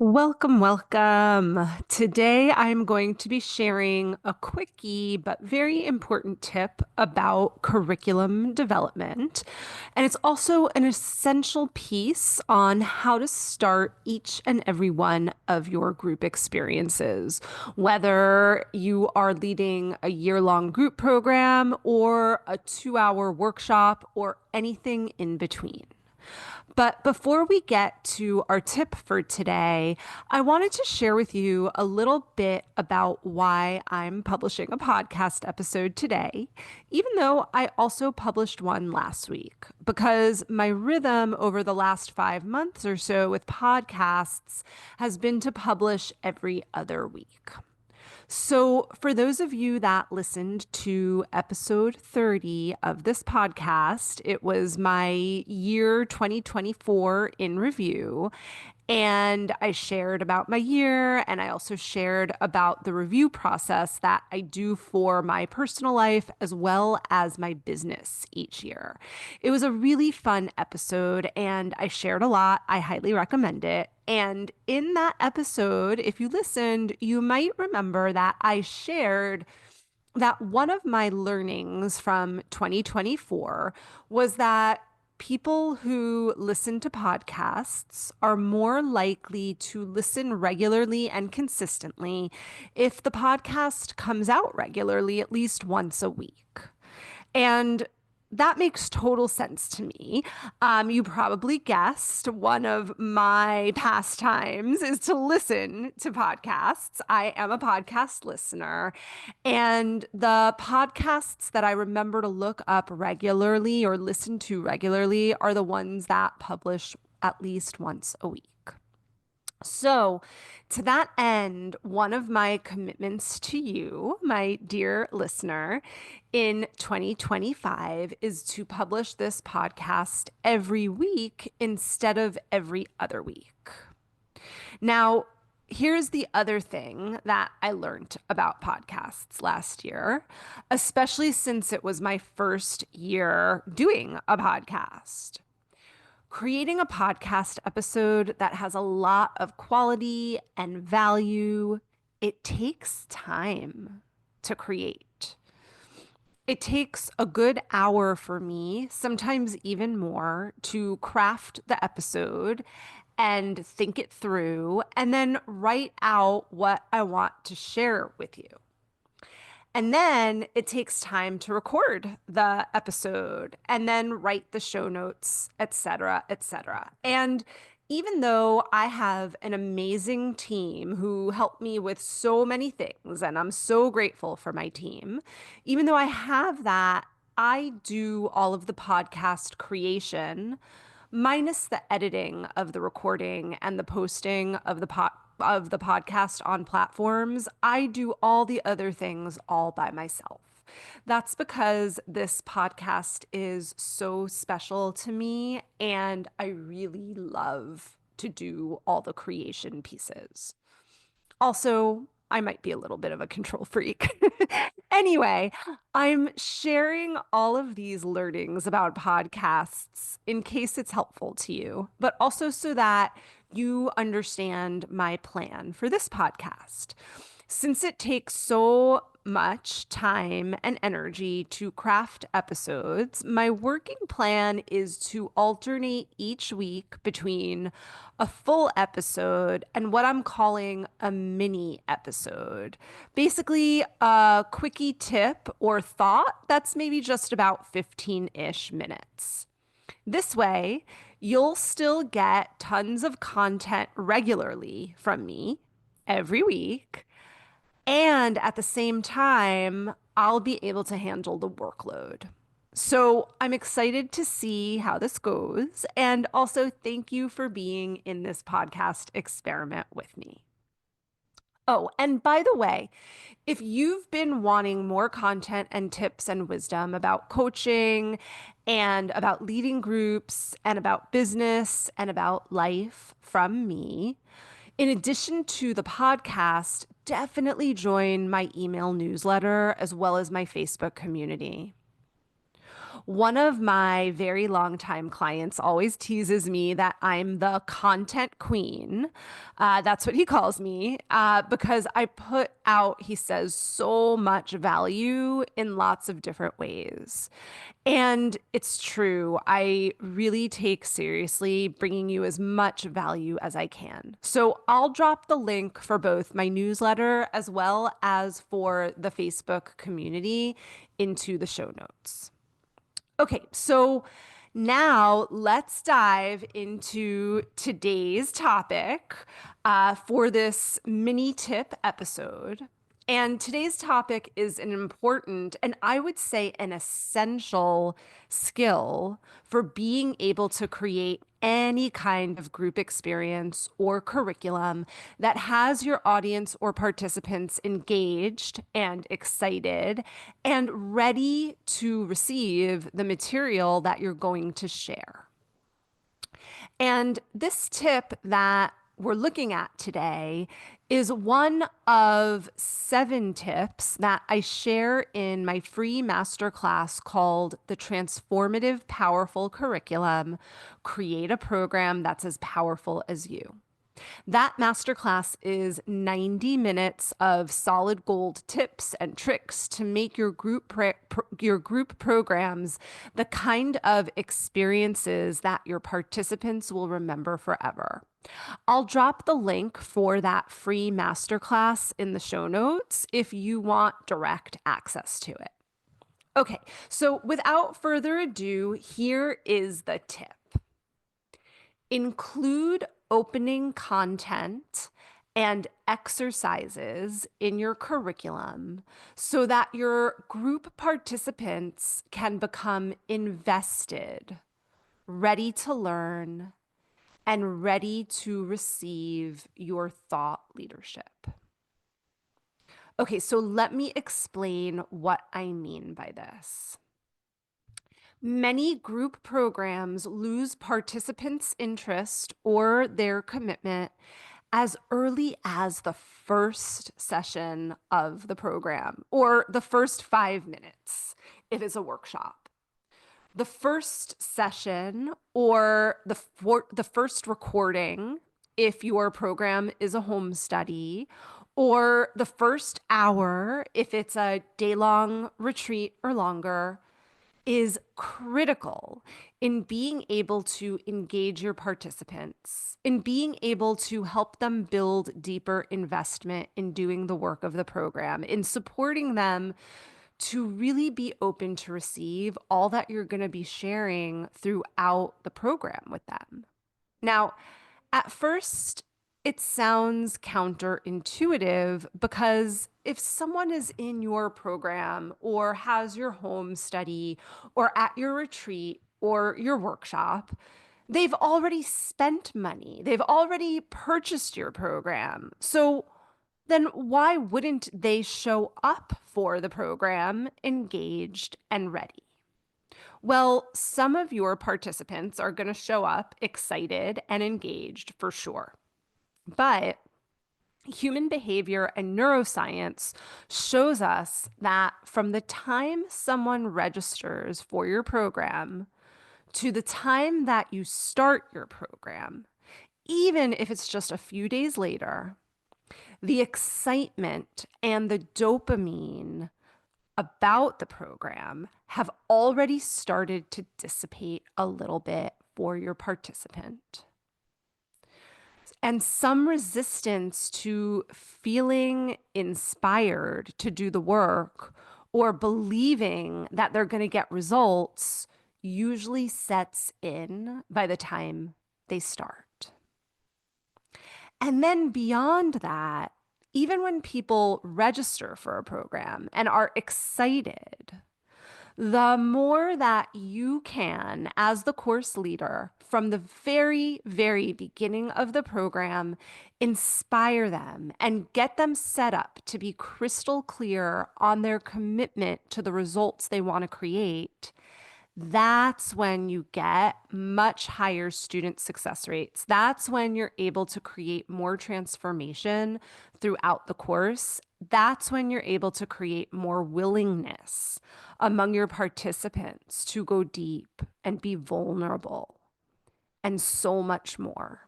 Welcome, welcome. Today I'm going to be sharing a quickie but very important tip about curriculum development. And it's also an essential piece on how to start each and every one of your group experiences, whether you are leading a year-long group program or a 2-hour workshop or anything in between. But before we get to our tip for today, I wanted to share with you a little bit about why I'm publishing a podcast episode today, even though I also published one last week, because my rhythm over the last 5 months or so with podcasts has been to publish every other week. So, for those of you that listened to episode 30 of this podcast, it was my year 2024 in review. And I shared about my year, and I also shared about the review process that I do for my personal life as well as my business each year. It was a really fun episode, and I shared a lot. I highly recommend it. And in that episode, if you listened, you might remember that I shared that one of my learnings from 2024 was that people who listen to podcasts are more likely to listen regularly and consistently if the podcast comes out regularly, at least once a week. And that makes total sense to me. You probably guessed one of my pastimes is to listen to podcasts. I am a podcast listener, and the podcasts that I remember to look up regularly or listen to regularly are the ones that publish at least once a week. So, to that end, one of my commitments to you, my dear listener, in 2025 is to publish this podcast every week instead of every other week. Now, here's the other thing that I learned about podcasts last year, especially since it was my first year doing a podcast. Creating a podcast episode that has a lot of quality and value, it takes time to create. It takes a good hour for me, sometimes even more, to craft the episode and think it through and then write out what I want to share with you. And then it takes time to record the episode and then write the show notes, et cetera, et cetera. And even though I have an amazing team who help me with so many things, and I'm so grateful for my team, even though I have that, I do all of the podcast creation minus the editing of the recording and the posting of the podcast on platforms. I do all the other things all by myself. That's because this podcast is so special to me, and I really love to do all the creation pieces. Also, I might be a little bit of a control freak. Anyway, I'm sharing all of these learnings about podcasts in case it's helpful to you, but also so that you understand my plan for this podcast. Since it takes so much time and energy to craft episodes, my working plan is to alternate each week between a full episode and what I'm calling a mini episode. Basically, a quickie tip or thought that's maybe just about 15-ish minutes. This way, you'll still get tons of content regularly from me every week. And at the same time, I'll be able to handle the workload. So I'm excited to see how this goes. And also, thank you for being in this podcast experiment with me. Oh, and by the way, if you've been wanting more content and tips and wisdom about coaching and about leading groups and about business and about life from me, in addition to the podcast, definitely join my email newsletter as well as my Facebook community. One of my very longtime clients always teases me that I'm the content queen. That's what he calls me because I put out, he says, so much value in lots of different ways. And it's true. I really take seriously bringing you as much value as I can. So I'll drop the link for both my newsletter as well as for the Facebook community into the show notes. Okay, so now let's dive into today's topic for this mini tip episode. And today's topic is an important and I would say an essential skill for being able to create any kind of group experience or curriculum that has your audience or participants engaged and excited and ready to receive the material that you're going to share. And this tip that we're looking at today is one of 7 tips that I share in my free masterclass called The Transformative Powerful Curriculum. Create a program that's as powerful as you. That masterclass is 90 minutes of solid gold tips and tricks to make your group programs the kind of experiences that your participants will remember forever. I'll drop the link for that free masterclass in the show notes if you want direct access to it. Okay, so without further ado, here is the tip. Include opening content and exercises in your curriculum so that your group participants can become invested, ready to learn, and ready to receive your thought leadership. Okay, so let me explain what I mean by this. Many group programs lose participants' interest or their commitment as early as the first session of the program or the first 5 minutes if it's a workshop. The first session or the first recording if your program is a home study, or the first hour if it's a day-long retreat or longer is critical in being able to engage your participants, in being able to help them build deeper investment in doing the work of the program, in supporting them to really be open to receive all that you're going to be sharing throughout the program with them. Now, at first, it sounds counterintuitive because if someone is in your program or has your home study or at your retreat or your workshop, they've already spent money. They've already purchased your program. So then why wouldn't they show up for the program engaged and ready? Well, some of your participants are going to show up excited and engaged for sure. But human behavior and neuroscience shows us that from the time someone registers for your program to the time that you start your program, even if it's just a few days later, the excitement and the dopamine about the program have already started to dissipate a little bit for your participant. And some resistance to feeling inspired to do the work or believing that they're going to get results usually sets in by the time they start. And then beyond that, even when people register for a program and are excited, the more that you can, as the course leader, from the very, very beginning of the program, inspire them and get them set up to be crystal clear on their commitment to the results they want to create, that's when you get much higher student success rates. That's when you're able to create more transformation throughout the course. That's when you're able to create more willingness among your participants to go deep and be vulnerable, and so much more.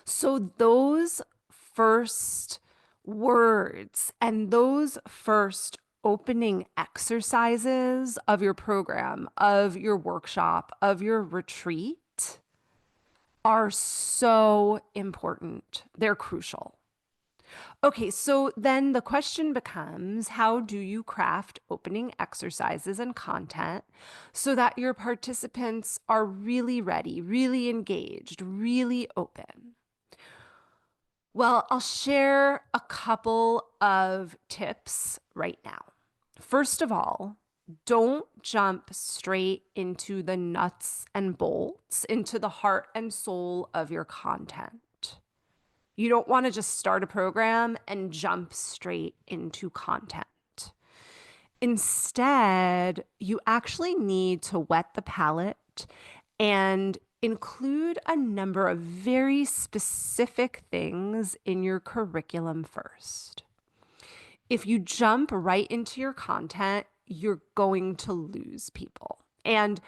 So, those first words and those first opening exercises of your program, of your workshop, of your retreat are so important. They're crucial. Okay, so then the question becomes, how do you craft opening exercises and content so that your participants are really ready, really engaged, really open? Well, I'll share a couple of tips right now. First of all, don't jump straight into the nuts and bolts, into the heart and soul of your content. You don't want to just start a program and jump straight into content. Instead, you actually need to wet the palate and include a number of very specific things in your curriculum first. If you jump right into your content, you're going to lose people. And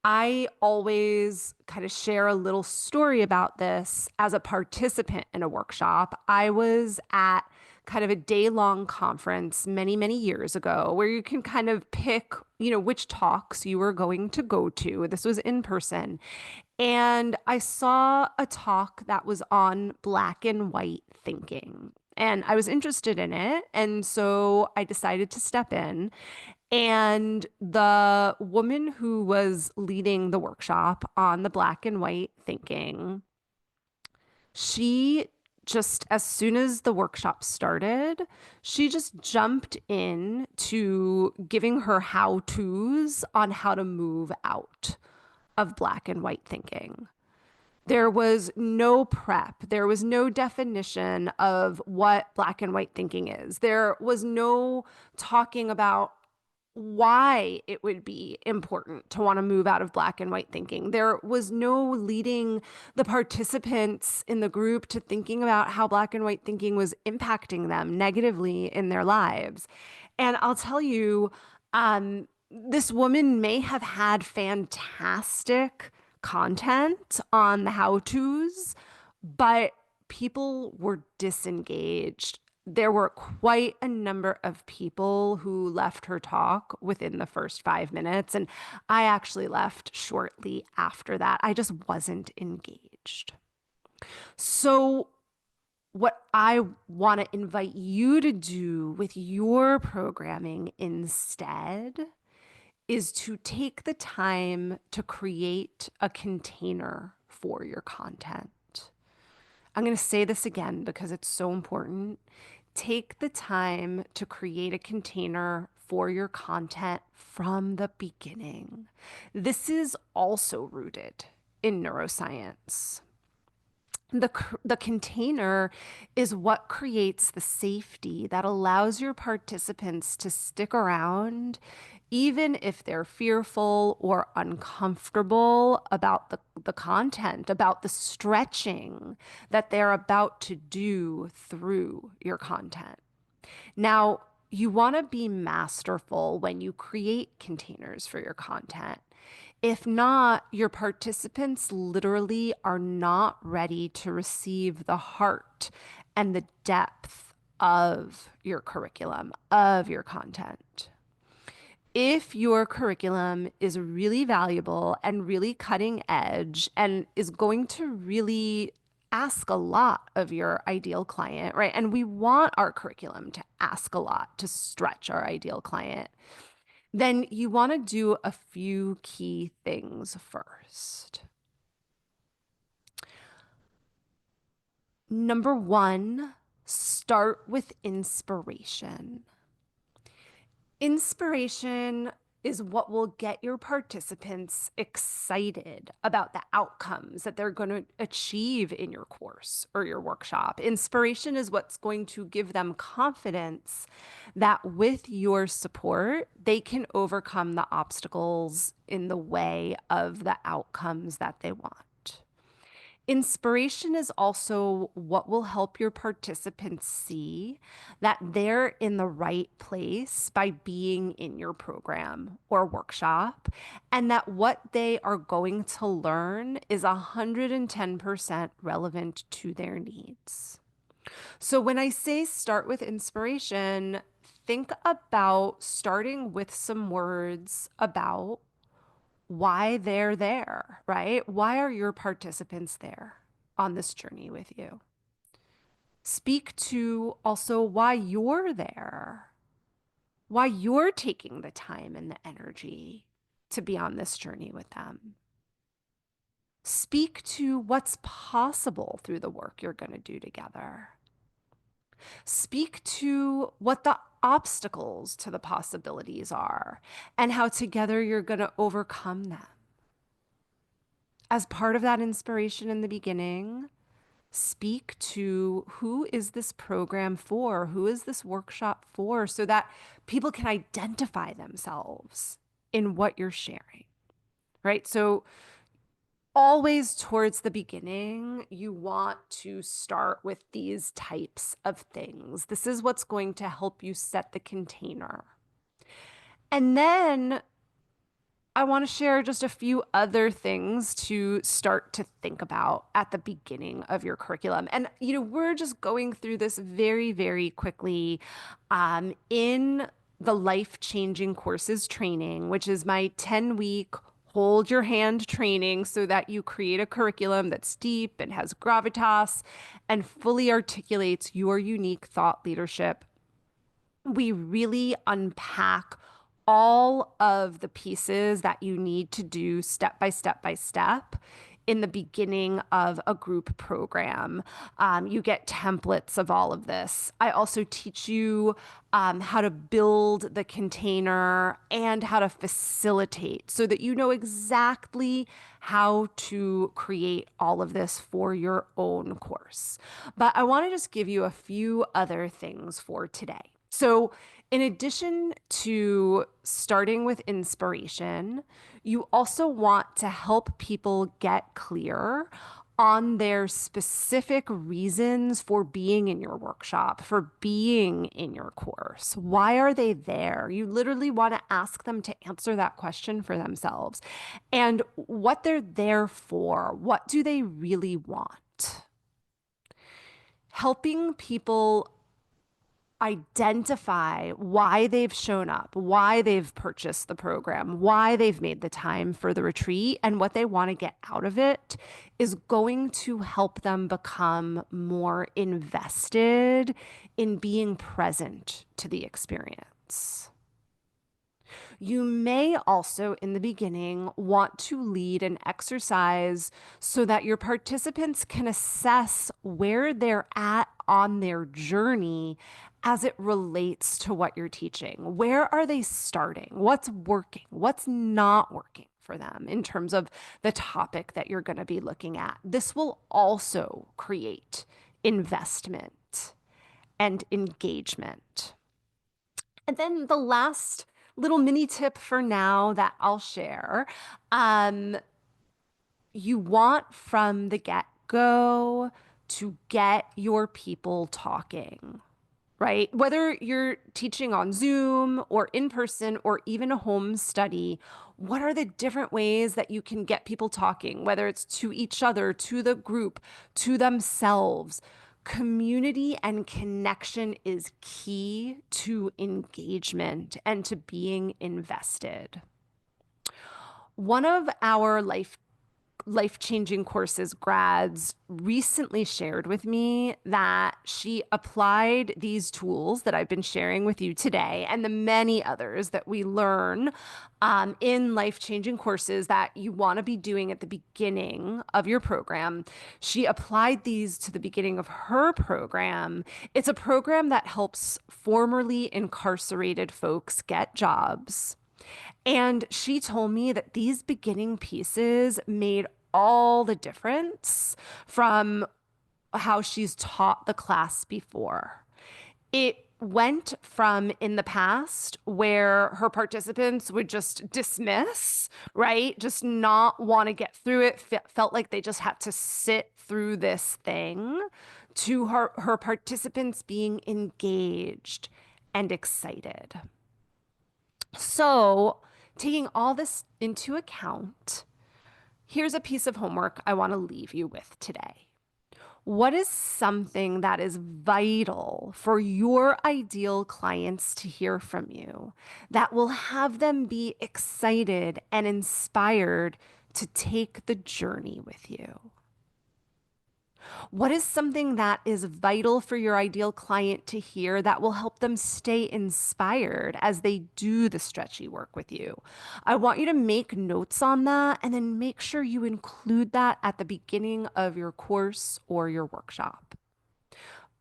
I always kind of share a little story about this as a participant in a workshop. I was at kind of a day-long conference many, many years ago where you can kind of pick, which talks you were going to go to. This was in person. And I saw a talk that was on black and white thinking. And I was interested in it. And so I decided to step in. And the woman who was leading the workshop on the black and white thinking, she just, as soon as the workshop started, she just jumped in to giving her how-tos on how to move out of black and white thinking. There was no prep. There was no definition of what black and white thinking is. There was no talking about why it would be important to want to move out of black and white thinking. There was no leading the participants in the group to thinking about how black and white thinking was impacting them negatively in their lives. And I'll tell you, this woman may have had fantastic content on the how-tos, but people were disengaged. There were quite a number of people who left her talk within the first 5 minutes, and I actually left shortly after that. I just wasn't engaged. So, what I want to invite you to do with your programming instead is to take the time to create a container for your content. I'm going to say this again because it's so important. Take the time to create a container for your content from the beginning. This is also rooted in neuroscience. The container is what creates the safety that allows your participants to stick around, even if they're fearful or uncomfortable about the content, about the stretching that they're about to do through your content. Now, you want to be masterful when you create containers for your content. If not, your participants literally are not ready to receive the heart and the depth of your curriculum, of your content. If your curriculum is really valuable and really cutting edge and is going to really ask a lot of your ideal client, right? And we want our curriculum to ask a lot, to stretch our ideal client. Then you want to do a few key things first. Number one, start with inspiration. Inspiration is what will get your participants excited about the outcomes that they're going to achieve in your course or your workshop. Inspiration is what's going to give them confidence that with your support, they can overcome the obstacles in the way of the outcomes that they want. Inspiration is also what will help your participants see that they're in the right place by being in your program or workshop, and that what they are going to learn is 110% relevant to their needs. So when I say start with inspiration, think about starting with some words about why they're there, right? Why are your participants there on this journey with you? Speak to also why you're there, why you're taking the time and the energy to be on this journey with them. Speak to what's possible through the work you're going to do together. Speak to what the obstacles to the possibilities are and how together you're going to overcome them. As part of that inspiration in the beginning, speak to who is this program for? Who is this workshop for? So that people can identify themselves in what you're sharing, right? So always towards the beginning, you want to start with these types of things. This is what's going to help you set the container. And then I want to share just a few other things to start to think about at the beginning of your curriculum. And, we're just going through this very, very quickly in the life-changing courses training, which is my 10-week hold your hand training so that you create a curriculum that's deep and has gravitas and fully articulates your unique thought leadership. We really unpack all of the pieces that you need to do step by step by step in the beginning of a group program. You get templates of all of this. I also teach you how to build the container and how to facilitate so that you know exactly how to create all of this for your own course. But I want to just give you a few other things for today. So, in addition to starting with inspiration, you also want to help people get clear on their specific reasons for being in your workshop, for being in your course. Why are they there? You literally want to ask them to answer that question for themselves and what they're there for. What do they really want? Helping people identify why they've shown up, why they've purchased the program, why they've made the time for the retreat, and what they want to get out of it is going to help them become more invested in being present to the experience. You may also, in the beginning, want to lead an exercise so that your participants can assess where they're at on their journey as it relates to what you're teaching. Where are they starting? What's working? What's not working for them in terms of the topic that you're going to be looking at? This will also create investment and engagement. And then the last little mini tip for now that I'll share, you want from the get-go to get your people talking, right? Whether you're teaching on Zoom or in person or even a home study, what are the different ways that you can get people talking, whether it's to each other, to the group, to themselves? Community and connection is key to engagement and to being invested. One of our life-changing courses grads recently shared with me that she applied these tools that I've been sharing with you today and the many others that we learn in life-changing courses that you want to be doing at the beginning of your program. She applied these to the beginning of her program. It's a program that helps formerly incarcerated folks get jobs. And she told me that these beginning pieces made all the difference from how she's taught the class before. It went from in the past where her participants would just dismiss, right? Just not want to get through it, felt like they just had to sit through this thing to her participants being engaged and excited. So, taking all this into account, here's a piece of homework I want to leave you with today. What is something that is vital for your ideal clients to hear from you that will have them be excited and inspired to take the journey with you? What is something that is vital for your ideal client to hear that will help them stay inspired as they do the stretchy work with you? I want you to make notes on that and then make sure you include that at the beginning of your course or your workshop.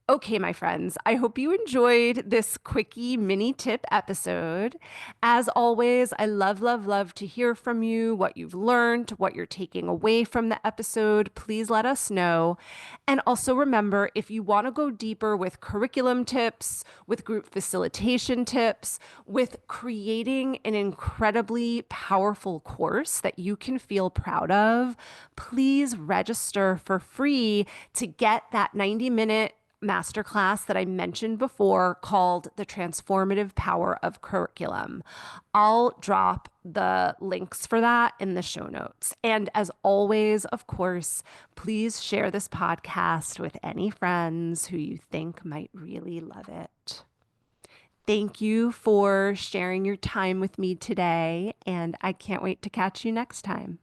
Okay, my friends, I hope you enjoyed this quickie mini tip episode. As always, I love, love, love to hear from you, what you've learned, what you're taking away from the episode. Please let us know. And also remember, if you want to go deeper with curriculum tips, with group facilitation tips, with creating an incredibly powerful course that you can feel proud of, please register for free to get that 90-minute masterclass that I mentioned before called The Transformative Power of Curriculum. I'll drop the links for that in the show notes. And as always, of course, please share this podcast with any friends who you think might really love it. Thank you for sharing your time with me today, and I can't wait to catch you next time.